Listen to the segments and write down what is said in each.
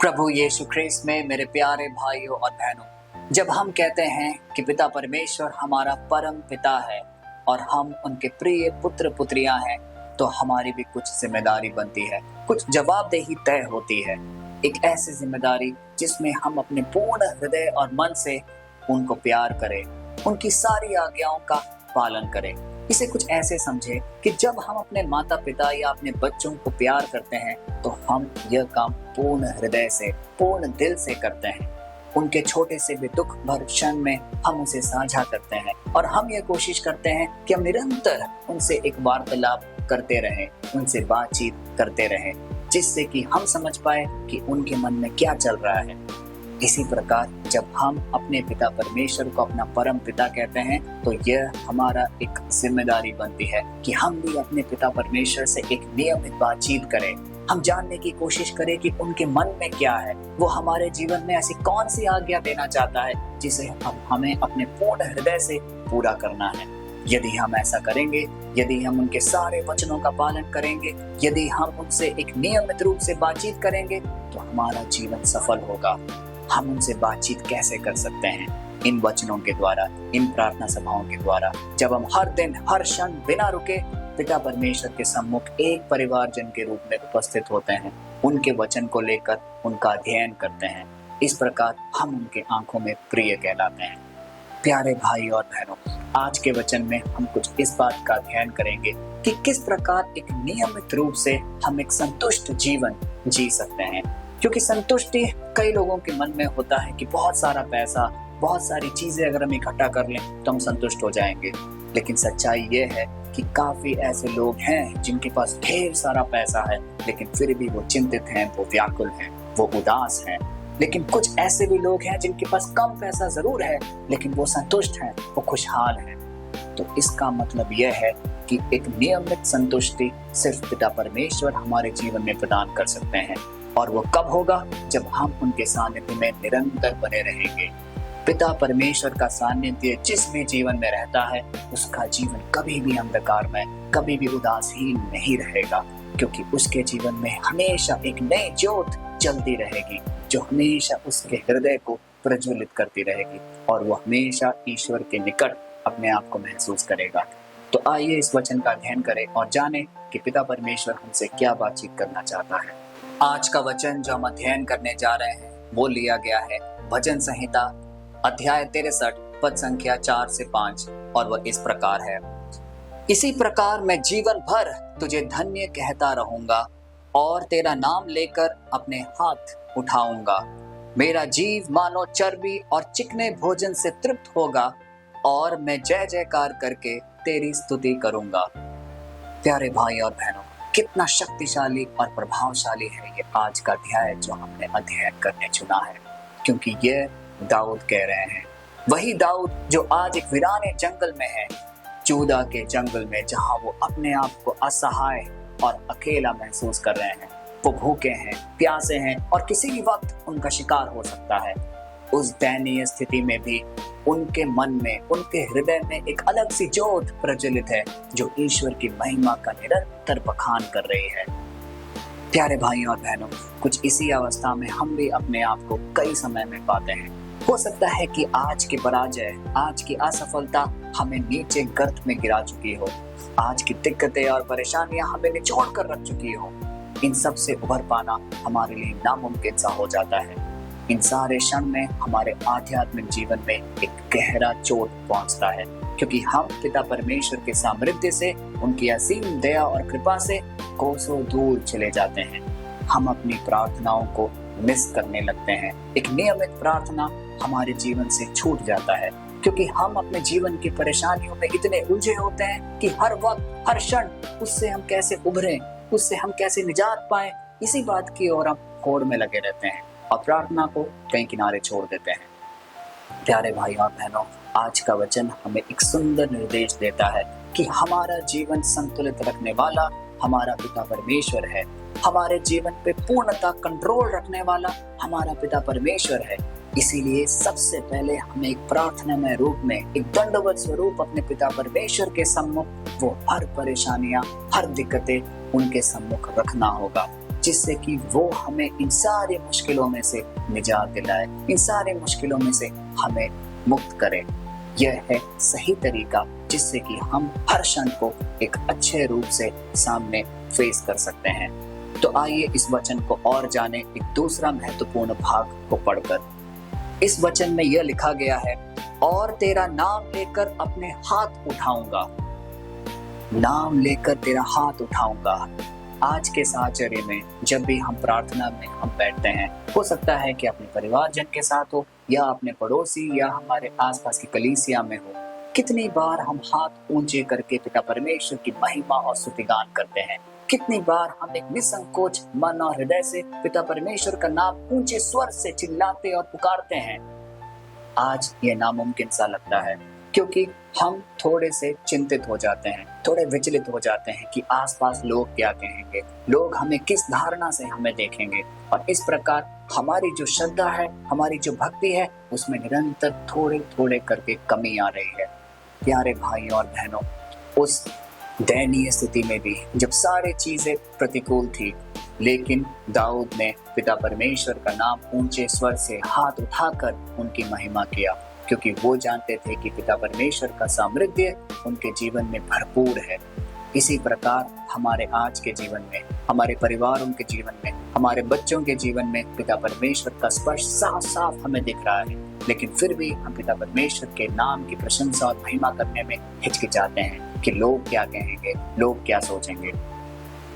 प्रभु यीशु ख्रीस्त में मेरे प्यारे भाइयों और बहनों, जब हम कहते हैं कि पिता परमेश्वर हमारा परम पिता है और हम उनके प्रिय पुत्र पुत्रियां हैं, तो हमारी भी कुछ जिम्मेदारी बनती है, कुछ जवाबदेही तय होती है। एक ऐसी जिम्मेदारी जिसमें हम अपने पूर्ण हृदय और मन से उनको प्यार करें, उनकी सारी आज्ञाओं का पालन करें। इसे कुछ ऐसे समझे कि जब हम अपने माता पिता या अपने बच्चों को प्यार करते हैं तो हम यह काम पूर्ण हृदय से, पूर्ण दिल से करते हैं। उनके छोटे से भी दुख भर क्षण में हम उसे साझा करते हैं और हम ये कोशिश करते हैं कि हम निरंतर उनसे एक वार्तालाप करते रहें, उनसे बातचीत करते रहें, जिससे कि हम समझ पाए कि उनके मन में क्या चल रहा है। इसी प्रकार जब हम अपने पिता परमेश्वर को अपना परम पिता कहते हैं तो यह हमारा एक जिम्मेदारी बनती है कि हम भी अपने पिता परमेश्वर से एक नियमित बातचीत करें। हम जानने की कोशिश करें कि उनके मन में क्या है, वो हमारे जीवन में ऐसी कौन सी आज्ञा देना चाहता है जिसे हमें अपने पूर्ण हृदय से पूरा करना है। यदि हम ऐसा करेंगे, यदि हम उनके सारे वचनों का पालन करेंगे, यदि हम उनसे एक नियमित रूप से बातचीत करेंगे तो हमारा जीवन सफल होगा। हम उनसे बातचीत कैसे कर सकते हैं? इन वचनों के द्वारा, इन प्रार्थना सभाओं के द्वारा, जब हम हर दिन हर क्षण बिना रुके पिता परमेश्वर के सम्मुख एक परिवारजन के रूप में उपस्थित होते हैं, उनके वचन को लेकर उनका अध्ययन करते हैं। इस प्रकार हम उनके आंखों में प्रिय कहलाते हैं। प्यारे भाई और बहनों, आज के वचन में हम कुछ इस बात का अध्ययन करेंगे कि किस प्रकार एक नियमित रूप से हम एक संतुष्ट जीवन जी सकते हैं। क्योंकि संतुष्टि कई लोगों के मन में होता है कि बहुत सारा पैसा, बहुत सारी चीजें अगर हम इकट्ठा कर लें तो हम संतुष्ट हो जाएंगे। लेकिन सच्चाई ये है कि काफी ऐसे लोग हैं जिनके पास ढेर सारा पैसा है, लेकिन फिर भी वो चिंतित हैं, वो व्याकुल हैं, वो उदास हैं। लेकिन कुछ ऐसे भी लोग हैं जिनके पास कम पैसा जरूर है, लेकिन वो संतुष्ट हैं, वो खुशहाल हैं। तो इसका मतलब यह है कि एक नियमित संतुष्टि सिर्फ पिता परमेश्वर हमारे जीवन में प्रदान कर सकते हैं। और वो कब होगा? जब हम उनके सानिध्य में निरंतर बने रहेंगे। पिता परमेश्वर का सानिध्य जिस भी जीवन में रहता है, उसका जीवन कभी भी अंधकार में, कभी भी उदासीन नहीं रहेगा, क्योंकि उसके जीवन में हमेशा एक नई ज्योत जलती रहेगी जो हमेशा उसके हृदय को प्रज्वलित करती रहेगी और वो हमेशा ईश्वर के निकट अपने आप को महसूस करेगा। तो आइए इस वचन का अध्ययन करें और जानें कि पिता परमेश्वर हमसे क्या बातचीत करना चाहता है। आज का वचन जो हम अध्ययन करने जा रहे हैं वो लिया गया है भजन संहिता अध्याय 63 पद संख्या 4 से 5 और वह इस प्रकार है। इसी प्रकार मैं जीवन भर तुझे धन्य कहता रहूंगा और तेरा नाम लेकर अपने हाथ उठाऊंगा। मेरा जीव मानो चर्बी और चिकने भोजन से तृप्त होगा और मैं जय जयकार करके तेरी स्तुति करूंगा। प्यारे भाई और बहनों, कितना शक्तिशाली और प्रभावशाली है ये आज का अध्याय जो हमने अध्ययन करने चुना है, क्योंकि ये दाऊद कह रहे हैं, वही दाऊद जो आज एक वीराने जंगल में है, जूदा के जंगल में, जहां वो अपने आप को असहाय और अकेला महसूस कर रहे हैं। वो भूखे हैं, प्यासे हैं और किसी भी वक्त उनका शिकार हो सकता है। उस दयनीय स्थिति में भी उनके मन में, उनके हृदय में एक अलग सी ज्योत प्रज्वलित है जो ईश्वर की महिमा का निरंतर बखान कर रही है। प्यारे भाइयों और बहनों, कुछ इसी अवस्था में हम भी अपने आप को कई समय में पाते हैं। हो सकता है कि आज की पराजय, आज की असफलता हमें नीचे गर्त में गिरा चुकी हो, आज की दिक्कतें और परेशानियां हमें निचोड़ कर रख चुकी हो। इन सब से उभर पाना हमारे लिए नामुमकिन सा हो जाता है। इन सारे क्षण में हमारे आध्यात्मिक जीवन में एक गहरा चोट पहुंचता है, क्योंकि हम पिता परमेश्वर के सामर्थ्य से, उनकी असीम दया और कृपा से कोसों दूर चले जाते हैं। हम अपनी प्रार्थनाओं को मिस करने लगते हैं। एक नियमित प्रार्थना हमारे जीवन से छूट जाता है, क्योंकि हम अपने जीवन की परेशानियों में इतने उलझे होते हैं कि हर वक्त, हर क्षण उससे हम कैसे उभरें, उससे हम कैसे निजात पाएं, इसी बात की ओर हम होड़ में लगे रहते हैं और प्रार्थना को कहीं किनारे छोड़ देते हैं। प्यारे भाई और बहनों, आज का वचन हमें एक सुंदर निर्देश देता है कि हमारा जीवन संतुलित रखने वाला हमारा पिता परमेश्वर है। हमारे जीवन पे पूर्णतः कंट्रोल रखने वाला हमारा पिता परमेश्वर है। इसीलिए सबसे पहले हमें एक प्रार्थनामय रूप में, एक दंडवत स्वरूप अपने पिता परमेश्वर के सम्मुख वो हर परेशानियां, हर दिक्कतें उनके सम्मुख रखना होगा। जिससे कि वो हमें इन सारी मुश्किलों में से निजात दिलाए, इन सारे मुश्किलों में से हमें मुक्त करे। यह है सही तरीका जिससे कि हम हर क्षण को एक अच्छे रूप से सामने फेस कर सकते हैं। तो आइए इस वचन को और जाने एक दूसरा महत्वपूर्ण भाग को पढ़कर। इस वचन में यह लिखा गया है, और तेरा नाम लेकर अपने हाथ उठाऊंगा। नाम लेकर तेरा हाथ उठाऊंगा। आज के साहचर्य में जब भी हम प्रार्थना में हम बैठते हैं, हो सकता है कि अपने परिवारजन के साथ हो या अपने पड़ोसी या हमारे आसपास की कलीसिया में हो, कितनी बार हम हाथ ऊंचे करके पिता परमेश्वर की महिमा और स्तुतिगान करते हैं। कितनी बार हम एक निसंकोच मन और हृदय से पिता परमेश्वर का नाम ऊंचे स्वर से चिल्लाते और पुकारते हैं। आज ये नामुमकिन सा लगता है, क्योंकि हम थोड़े से चिंतित हो जाते हैं, थोड़े विचलित हो जाते हैं कि आसपास लोग क्या कहेंगे, लोग हमें किस धारणा से हमें देखेंगे। और इस प्रकार हमारी जो श्रद्धा है, हमारी जो भक्ति है, उसमें निरंतर थोड़े थोड़े करके कमी आ रही है। प्यारे भाइयों और बहनों, उस दयनीय स्थिति में भी जब सारी चीजें प्रतिकूल थी, लेकिन दाऊद ने पिता परमेश्वर का नाम ऊंचे स्वर से हाथ उठाकर उनकी महिमा किया, क्योंकि वो जानते थे कि पिता परमेश्वर का सामर्थ्य उनके जीवन में भरपूर है। इसी प्रकार हमारे आज के जीवन में, हमारे परिवारों के जीवन में, हमारे बच्चों के जीवन में पिता परमेश्वर का स्पर्श साफ साफ हमें दिख रहा है, लेकिन फिर भी हम पिता परमेश्वर के नाम की प्रशंसा और महिमा करने में हिचकिचाते हैं कि लोग क्या कहेंगे, लोग क्या सोचेंगे।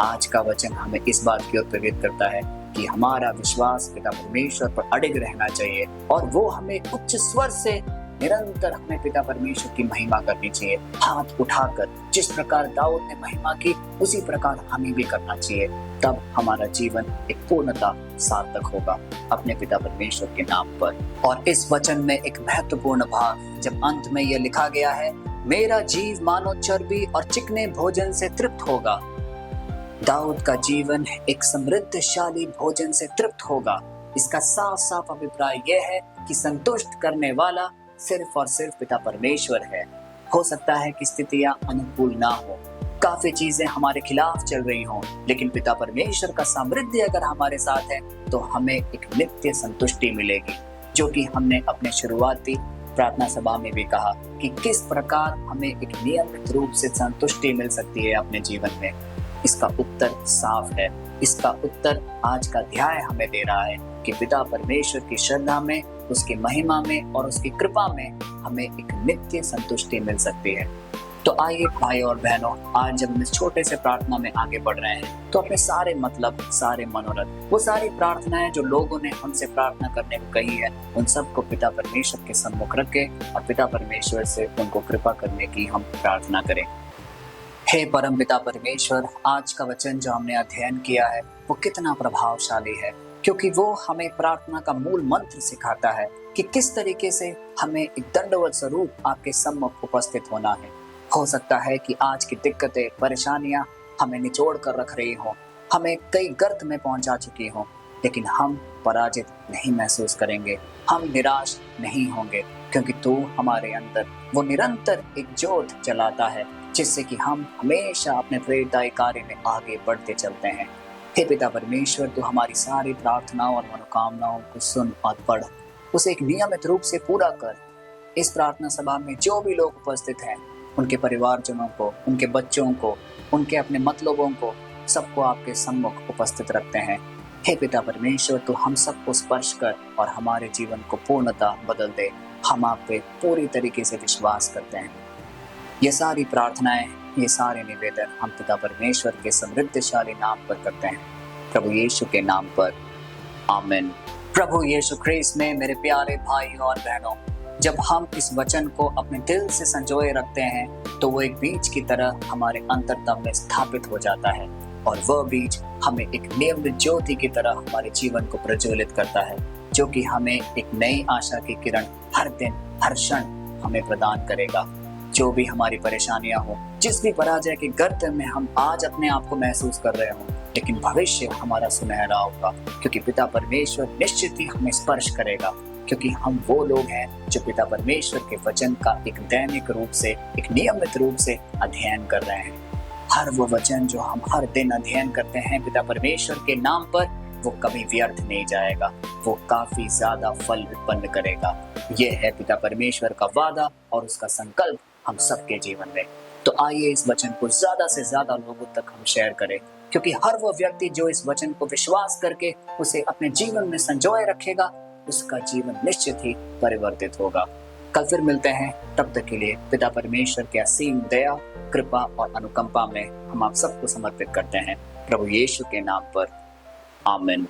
आज का वचन हमें इस बात की ओर प्रेरित करता है कि हमारा विश्वास पिता परमेश्वर पर अडिग रहना चाहिए और वो हमें उच्च स्वर से निरंतर हमें पिता परमेश्वर की महिमा करनी चाहिए। हाथ उठाकर जिस प्रकार दाऊद ने महिमा की, उसी प्रकार हमें भी करना चाहिए। तब हमारा जीवन एक पूर्णता सार्थक होगा अपने पिता परमेश्वर के नाम पर। और इस वचन में एक महत्वपूर्ण भाग जब अंत में यह लिखा गया है, मेरा जीव मानो चर्बी और चिकने भोजन से तृप्त होगा। दाऊद का जीवन एक समृद्धशाली भोजन से तृप्त होगा। इसका साफ साफ अभिप्राय यह है कि संतुष्ट करने वाला सिर्फ और सिर्फ पिता परमेश्वर है। हो सकता है कि स्थितियां अनुकूल ना हो, काफी चीजें हमारे खिलाफ चल रही हों, लेकिन पिता परमेश्वर का सामर्थ्य अगर हमारे साथ है तो हमें एक नित्य संतुष्टि मिलेगी, जो कि हमने अपने शुरुआती प्रार्थना सभा में भी कहा कि किस प्रकार हमें एक नियमित रूप से संतुष्टि मिल सकती है अपने जीवन में। इसका उत्तर साफ है। इसका उत्तर आज का अध्याय हमें दे रहा है कि पिता परमेश्वर की श्रद्धा में, उसकी महिमा में और उसकी कृपा में हमें एक नित्य संतुष्टि मिल सकती है। तो आइए भाई और बहनों, आज जब हम इस छोटे से प्रार्थना में आगे बढ़ रहे हैं, तो अपने सारे मतलब, सारे मनोरथ, वो सारी प्रार्थनाएं जो लोगों ने हमसे प्रार्थना करने को कही है, उन सबको पिता परमेश्वर के सम्मुख रखे और पिता परमेश्वर से उनको कृपा करने की हम प्रार्थना करें। हे परम पिता परमेश्वर, आज का वचन जो हमने अध्ययन किया है वो कितना प्रभावशाली है, क्योंकि वो हमें प्रार्थना का मूल मंत्र सिखाता है कि किस तरीके से हमें एक दंडवत स्वरूप आपके सम्मुख उपस्थित होना है। हो सकता है कि आज की दिक्कतें, परेशानियां हमें निचोड़ कर रख रही हों, हमें कई गर्त में पहुंचा चुकी हों, लेकिन हम पराजित नहीं महसूस करेंगे, हम निराश नहीं होंगे, क्योंकि तू हमारे अंदर वो निरंतर एक ज्योत जलाता है, जिससे कि हम हमेशा अपने प्रेरणादायी कार्य में आगे बढ़ते चलते हैं। हे पिता परमेश्वर, तू हमारी सारी प्रार्थनाओं और मनोकामनाओं को सुन और पढ़, उसे एक नियमित रूप से पूरा कर। इस प्रार्थना सभा में जो भी लोग उपस्थित हैं, उनके परिवारजनों को, उनके बच्चों को, उनके अपने मतलबों को, सबको आपके सम्मुख उपस्थित रखते हैं। हे पिता परमेश्वर, तू हम सबको स्पर्श कर और हमारे जीवन को पूर्णतः बदल दे। हम आप पे पूरी तरीके से विश्वास करते हैं। ये सारी प्रार्थनाएं, ये सारे निवेदन हम पिता परमेश्वर के समृद्धशाली नाम पर करते हैं, प्रभु यीशु के नाम पर, आमीन। प्रभु यीशु ख्रीस्त में मेरे प्यारे भाइयों और बहनों, जब हम इस वचन को अपने दिल से संजोए रखते हैं तो वो एक बीज की तरह हमारे अंतरतम में स्थापित हो जाता है, और वह बीज हमें एक नियमित ज्योति की तरह हमारे जीवन को प्रज्वलित करता है, जो कि हमें एक नई आशा की किरण हर दिन, हर क्षण हमें प्रदान करेगा। जो भी हमारी परेशानियां हो, जिस भी पराजय के गर्त में हम आज अपने आप को महसूस कर रहे हो, लेकिन भविष्य हमारा सुनहरा होगा, क्योंकि पिता परमेश्वर निश्चित ही हमें स्पर्श करेगा, क्योंकि हम वो लोग हैं जो पिता परमेश्वर के वचन का एक दैनिक रूप से, एक नियमित रूप से अध्ययन कर रहे हैं। हर वो वचन जो हम हर दिन अध्ययन करते हैं पिता परमेश्वर के नाम पर, वो कभी व्यर्थ नहीं जाएगा, वो काफी ज्यादा फल उत्पन्न करेगा। ये है पिता परमेश्वर का वादा और उसका संकल्प हम सबके जीवन में। तो आइए इस वचन को ज्यादा से ज्यादा लोगों तक हम शेयर करें, क्योंकि हर वो व्यक्ति जो इस वचन को विश्वास करके उसे अपने जीवन में संजोए रखेगा, उसका जीवन निश्चित ही परिवर्तित होगा। कल फिर मिलते हैं, तब तक के लिए पिता परमेश्वर की असीम दया, कृपा और अनुकंपा में हम आप सबको समर्पित करते हैं प्रभु यीशु के नाम पर। आमीन।